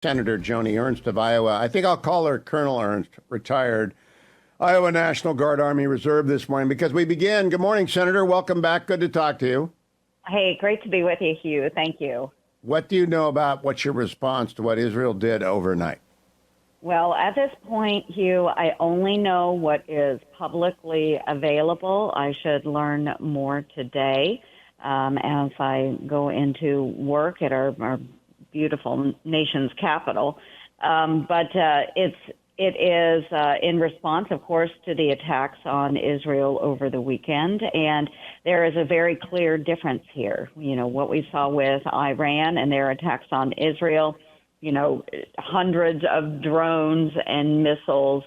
Senator Joni Ernst of Iowa. I think I'll call her Colonel Ernst, retired Iowa National Guard Army Reserve this morning because we begin. Good morning, Senator. Welcome back. Good to talk to you. Hey, great to be with you, Hugh. Thank you. What do you know about what's your response to what Israel did overnight? Well, at this point, Hugh, I only know what is publicly available. I should learn more today as I go into work at our beautiful nation's capital. But it is in response, of course, to the attacks on Israel over the weekend. And there is a very clear difference here. You know, what we saw with Iran and their attacks on Israel, you know, hundreds of drones and missiles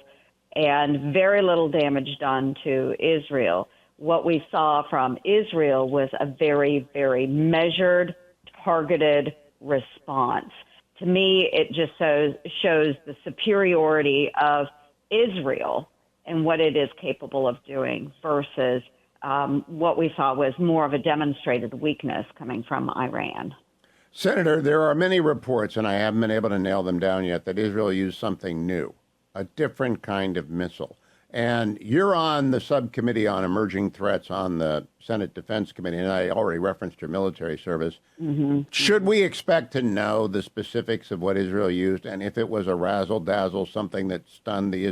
and very little damage done to Israel. What we saw from Israel was a very, very measured, targeted response. To me, it just shows the superiority of Israel and what it is capable of doing versus what we saw was more of a demonstrated weakness coming from Iran. Senator, there are many reports, and I haven't been able to nail them down yet, that Israel used something new, a different kind of missile. And you're on the subcommittee on emerging threats on the Senate Defense Committee, and I already referenced your military service. Mm-hmm. Should we expect to know the specifics of what Israel used, and if it was a razzle-dazzle, something that stunned the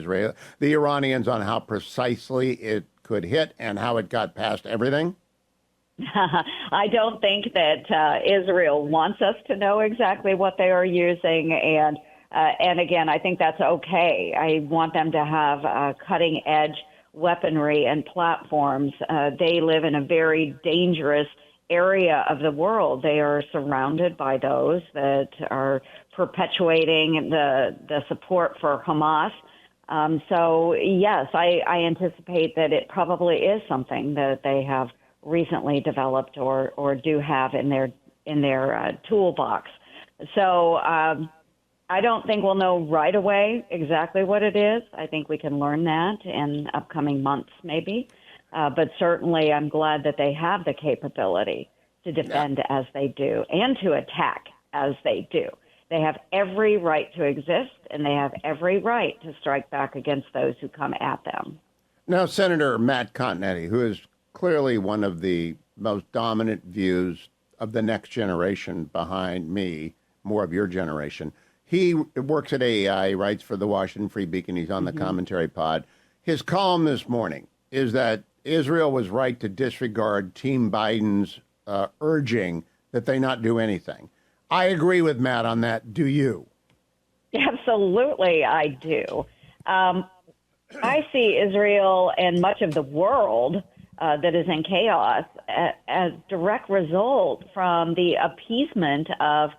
Iranians on how precisely it could hit and how it got past everything? I don't think that Israel wants us to know exactly what they are using, and again, I think that's okay. I want them to have cutting-edge weaponry and platforms. They live in a very dangerous area of the world. They are surrounded by those that are perpetuating the support for Hamas. So, yes, I anticipate that it probably is something that they have recently developed or do have in their toolbox. So I don't think we'll know right away exactly what it is. I think we can learn that in upcoming months maybe. But certainly I'm glad that they have the capability to defend as they do and to attack as they do. They have every right to exist, and they have every right to strike back against those who come at them. Now, Senator Matt Continetti, who is clearly one of the most dominant views of the next generation behind me, more of your generation. He works at AEI, he writes for the Washington Free Beacon, he's on the commentary pod. His column this morning is that Israel was right to disregard Team Biden's urging that they not do anything. I agree with Matt on that. Do you? Absolutely, I do. I see Israel and much of the world that is in chaos as direct result from the appeasement of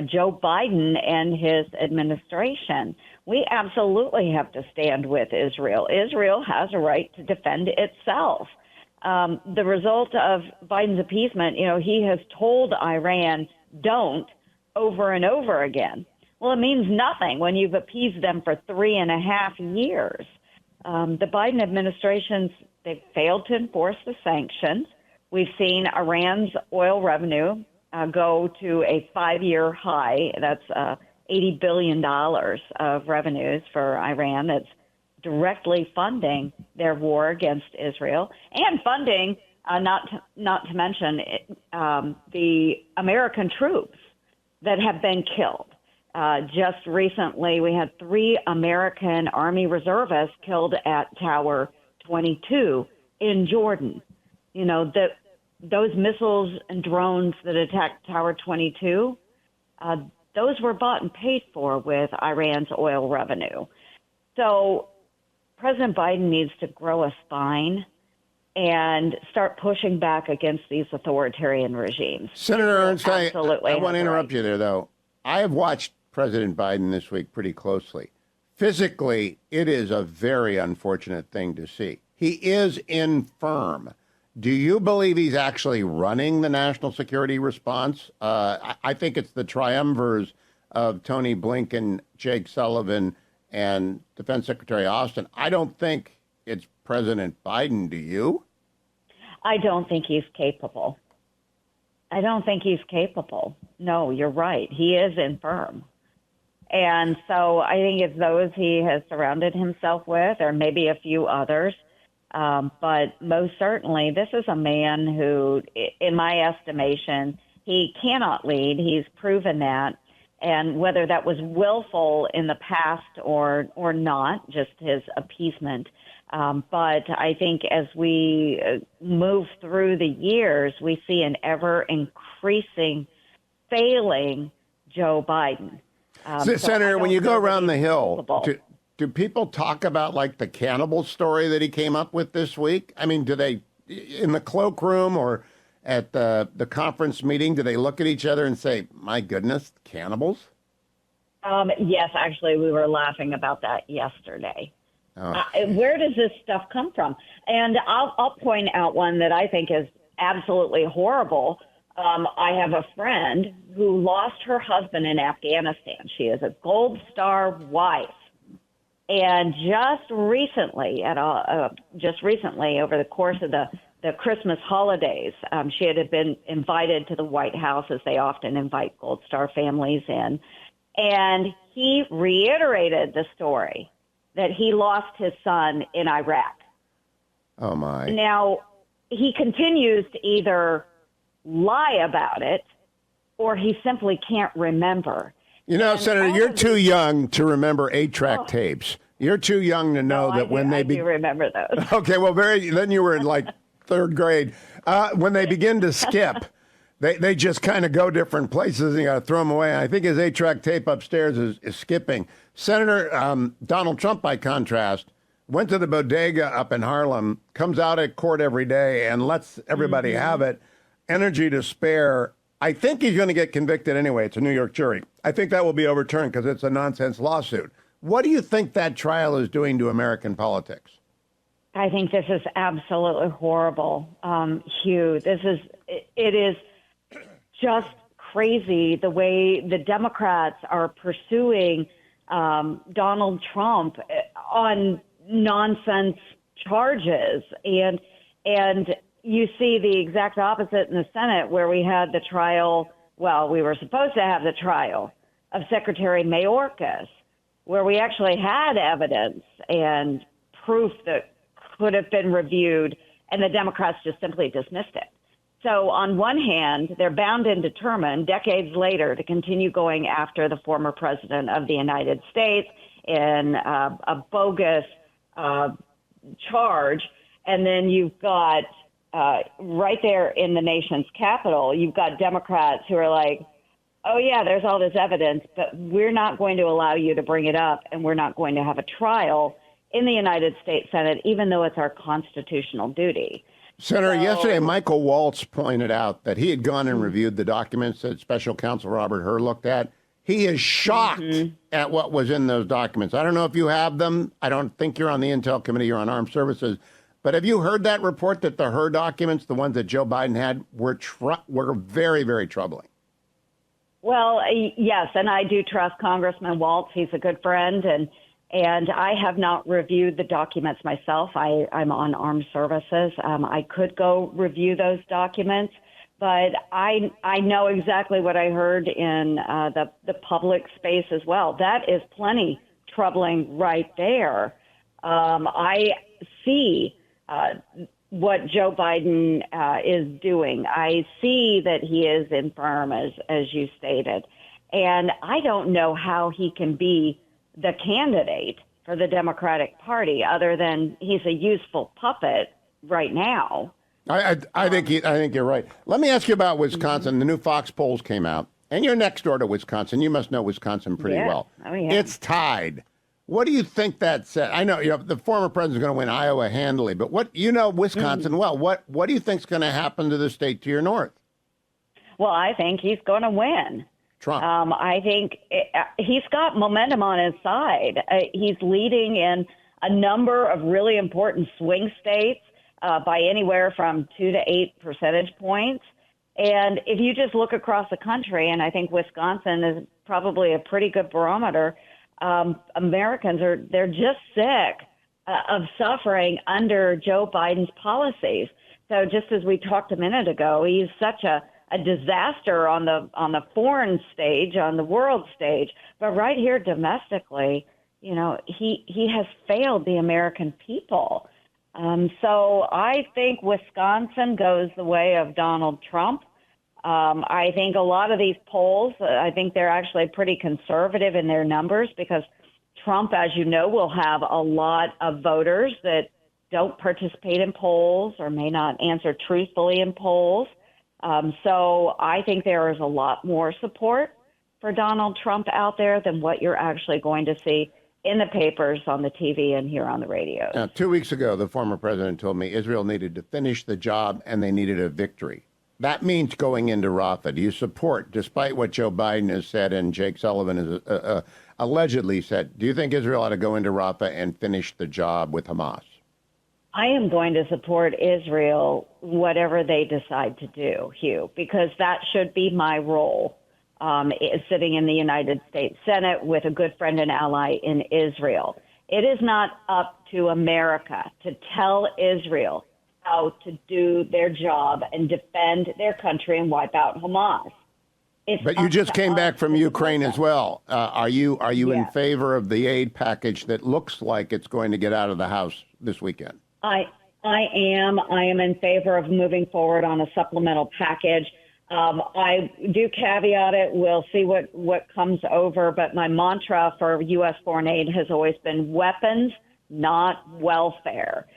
Joe Biden and his administration. We absolutely have to stand with Israel. Israel has a right to defend itself. The result of Biden's appeasement, you know, he has told Iran, don't, over and over again. Well, it means nothing when you've appeased them for 3.5 years. The Biden administration's they've failed to enforce the sanctions. We've seen Iran's oil revenue go to a 5-year high. That's $80 billion of revenues for Iran that's directly funding their war against Israel and funding, not to mention the American troops that have been killed. Just recently, we had 3 American Army reservists killed at Tower 22 in Jordan. You know, those missiles and drones that attacked Tower 22, those were bought and paid for with Iran's oil revenue. So President Biden needs to grow a spine and start pushing back against these authoritarian regimes. Senator Ernst, I want to interrupt you there, though. I have watched President Biden this week pretty closely. Physically, it is a very unfortunate thing to see. He is infirm. Do you believe he's actually running the national security response? I think it's the triumvirs of Tony Blinken, Jake Sullivan, and Defense Secretary Austin. I don't think it's President Biden. Do you? I don't think he's capable. No, you're right. He is infirm. And so I think it's those he has surrounded himself with, or maybe a few others. But most certainly, this is a man who, in my estimation, he cannot lead. He's proven that. And whether that was willful in the past or not, just his appeasement. But I think as we move through the years, we see an ever-increasing failing Joe Biden. Senator, when you go around the Hill, do people talk about, like, the cannibal story that he came up with this week? I mean, do they, in the cloakroom or at the conference meeting, do they look at each other and say, my goodness, cannibals? Yes, actually, we were laughing about that yesterday. Oh. Where does this stuff come from? And I'll point out one that I think is absolutely horrible. I have a friend who lost her husband in Afghanistan. She is a Gold Star wife. And just recently, over the course of the Christmas holidays, she had been invited to the White House, as they often invite Gold Star families in. And he reiterated the story that he lost his son in Iraq. Oh, my. Now, he continues to either lie about it or he simply can't remember. You know, Senator, you're too young to remember 8-track tapes. You're too young to know that when they... I do remember those. Okay, well, then you were in, like, third grade. When they begin to skip, they just kind of go different places and you got to throw them away. I think his 8-track tape upstairs is skipping. Senator Donald Trump, by contrast, went to the bodega up in Harlem, comes out at court every day and lets everybody have it. Energy to spare. I think he's going to get convicted anyway. It's a New York jury. I think that will be overturned because it's a nonsense lawsuit. What do you think that trial is doing to American politics? I think this is absolutely horrible, Hugh. It is just crazy the way the Democrats are pursuing Donald Trump on nonsense charges. And you see the exact opposite in the Senate, where we had the trial. Well, we were supposed to have the trial of Secretary Mayorkas, where we actually had evidence and proof that could have been reviewed, and the Democrats just simply dismissed it. So on one hand, they're bound and determined decades later to continue going after the former president of the United States in a bogus charge. And then you've got right there in the nation's capital, you've got Democrats who are like, oh, yeah, there's all this evidence, but we're not going to allow you to bring it up, and we're not going to have a trial in the United States Senate, even though it's our constitutional duty. Senator, yesterday, Michael Waltz pointed out that he had gone and reviewed the documents that Special Counsel Robert Hur looked at. He is shocked at what was in those documents. I don't know if you have them. I don't think you're on the Intel Committee. You're on Armed Services. But have you heard that report that the Hur documents, the ones that Joe Biden had, were very, very troubling? Well, yes, and I do trust Congressman Waltz. He's a good friend, and I have not reviewed the documents myself. I'm on Armed Services. I could go review those documents, but I know exactly what I heard in the public space as well. That is plenty troubling right there. I see what Joe Biden is doing. I see that he is infirm, as you stated. And I don't know how he can be the candidate for the Democratic Party other than he's a useful puppet right now. I think you're right. Let me ask you about Wisconsin. The new Fox polls came out, and you're next door to Wisconsin. You must know Wisconsin pretty well. Oh, yeah. It's tied. What do you think that said? I know the former president's going to win Iowa handily, but Wisconsin well. What do you think's going to happen to the state to your north? Well, I think he's going to win. Trump. I think he's got momentum on his side. He's leading in a number of really important swing states by anywhere from 2 to 8 percentage points. And if you just look across the country, and I think Wisconsin is probably a pretty good barometer, Americans they're just sick of suffering under Joe Biden's policies. So just as we talked a minute ago, he's such a a disaster on the foreign stage, on the world stage, but right here domestically, he has failed the American people. So I think Wisconsin goes the way of Donald Trump. I think a lot of these polls, I think they're actually pretty conservative in their numbers because Trump, as you know, will have a lot of voters that don't participate in polls or may not answer truthfully in polls. So I think there is a lot more support for Donald Trump out there than what you're actually going to see in the papers, on the TV, and here on the radio. Now, 2 weeks ago, the former president told me Israel needed to finish the job and they needed a victory. That means going into Rafah. Do you support, despite what Joe Biden has said and Jake Sullivan has allegedly said, do you think Israel ought to go into Rafah and finish the job with Hamas? I am going to support Israel, whatever they decide to do, Hugh, because that should be my role. Sitting in the United States Senate with a good friend and ally in Israel. It is not up to America to tell Israel how to do their job and defend their country and wipe out Hamas. But you just came back from Ukraine as well. Are you in favor of the aid package that looks like it's going to get out of the House this weekend? I am. I am in favor of moving forward on a supplemental package. I do caveat it. We'll see what comes over. But my mantra for U.S. foreign aid has always been weapons, not welfare.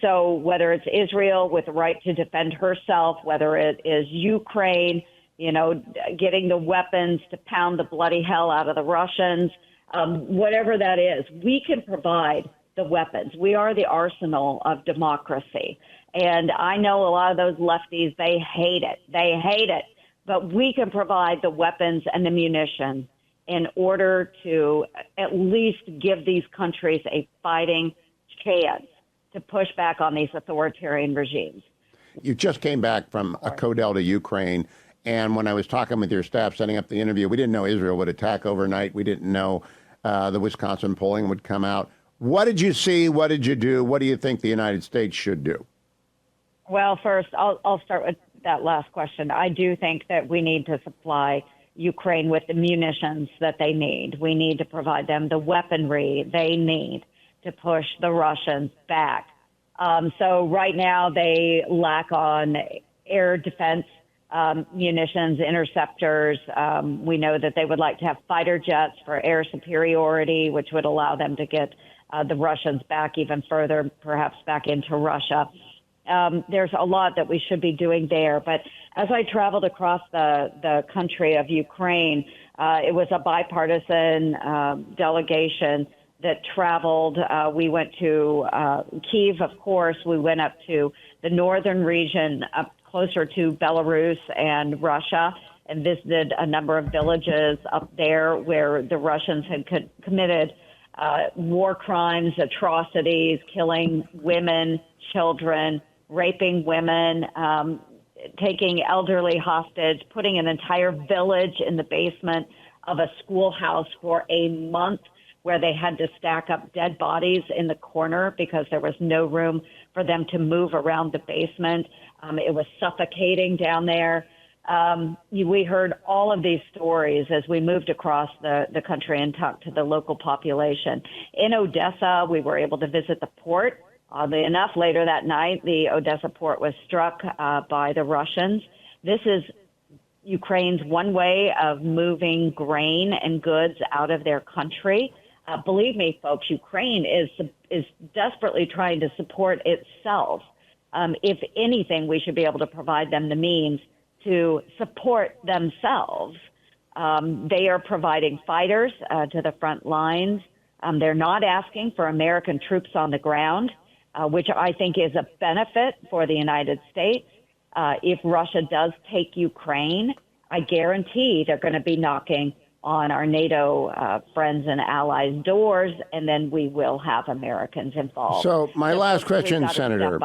So whether it's Israel with the right to defend herself, whether it is Ukraine, getting the weapons to pound the bloody hell out of the Russians, whatever that is, we can provide the weapons. We are the arsenal of democracy. And I know a lot of those lefties, they hate it. They hate it. But we can provide the weapons and the munitions in order to at least give these countries a fighting chance to push back on these authoritarian regimes. You just came back from a Codell to Ukraine. And when I was talking with your staff setting up the interview, we didn't know Israel would attack overnight. We didn't know the Wisconsin polling would come out. What did you see? What did you do? What do you think the United States should do? Well, first, I'll start with that last question. I do think that we need to supply Ukraine with the munitions that they need. We need to provide them the weaponry they need to push the Russians back. So right now they lack on air defense munitions, interceptors. We know that they would like to have fighter jets for air superiority, which would allow them to get the Russians back even further, perhaps back into Russia. There's a lot that we should be doing there. But as I traveled across the country of Ukraine, it was a bipartisan delegation that traveled. We went to Kyiv, of course. We went up to the northern region, up closer to Belarus and Russia, and visited a number of villages up there where the Russians had committed war crimes, atrocities, killing women, children, raping women, taking elderly hostage, putting an entire village in the basement of a schoolhouse for a month where they had to stack up dead bodies in the corner because there was no room for them to move around the basement. It was suffocating down there. We heard all of these stories as we moved across the country and talked to the local population. In Odessa, we were able to visit the port. Oddly enough, later that night, the Odessa port was struck by the Russians. This is Ukraine's one way of moving grain and goods out of their country. Believe me, folks, Ukraine is desperately trying to support itself. If anything, we should be able to provide them the means to support themselves. They are providing fighters to the front lines. They're not asking for American troops on the ground, which I think is a benefit for the United States. If Russia does take Ukraine, I guarantee they're going to be knocking on our NATO friends and allies' doors, and then we will have Americans involved. So my last question, Senator.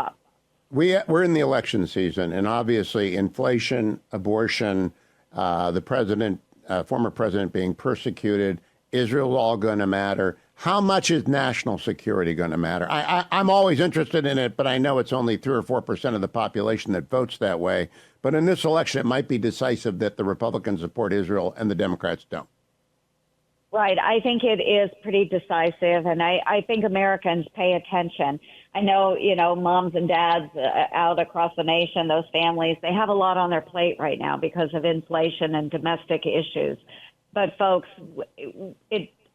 We're in the election season, and obviously inflation, abortion, the president, former president being persecuted, Israel's all going to matter. How much is national security going to matter? I'm always interested in it, but I know it's only 3 or 4% of the population that votes that way. But in this election, it might be decisive that the Republicans support Israel and the Democrats don't. Right. I think it is pretty decisive, and I think Americans pay attention. I know, moms and dads out across the nation, those families, they have a lot on their plate right now because of inflation and domestic issues. But folks,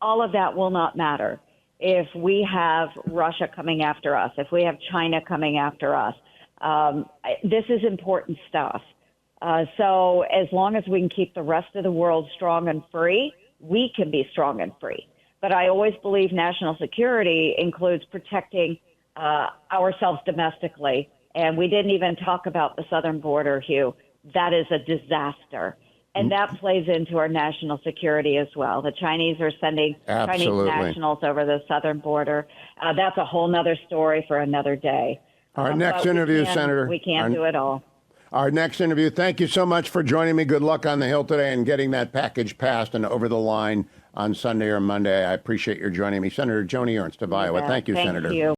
all of that will not matter if we have Russia coming after us, if we have China coming after us. This is important stuff. So as long as we can keep the rest of the world strong and free, we can be strong and free. But I always believe national security includes protecting ourselves domestically. And we didn't even talk about the southern border, Hugh. That is a disaster. And that plays into our national security as well. The Chinese are sending Chinese nationals over the southern border. That's a whole nother story for another day. Our next interview, Senator. We can't do it all. Our next interview. Thank you so much for joining me. Good luck on the Hill today and getting that package passed and over the line on Sunday or Monday. I appreciate your joining me. Senator Joni Ernst of Iowa. Thank you, Senator. Thank you.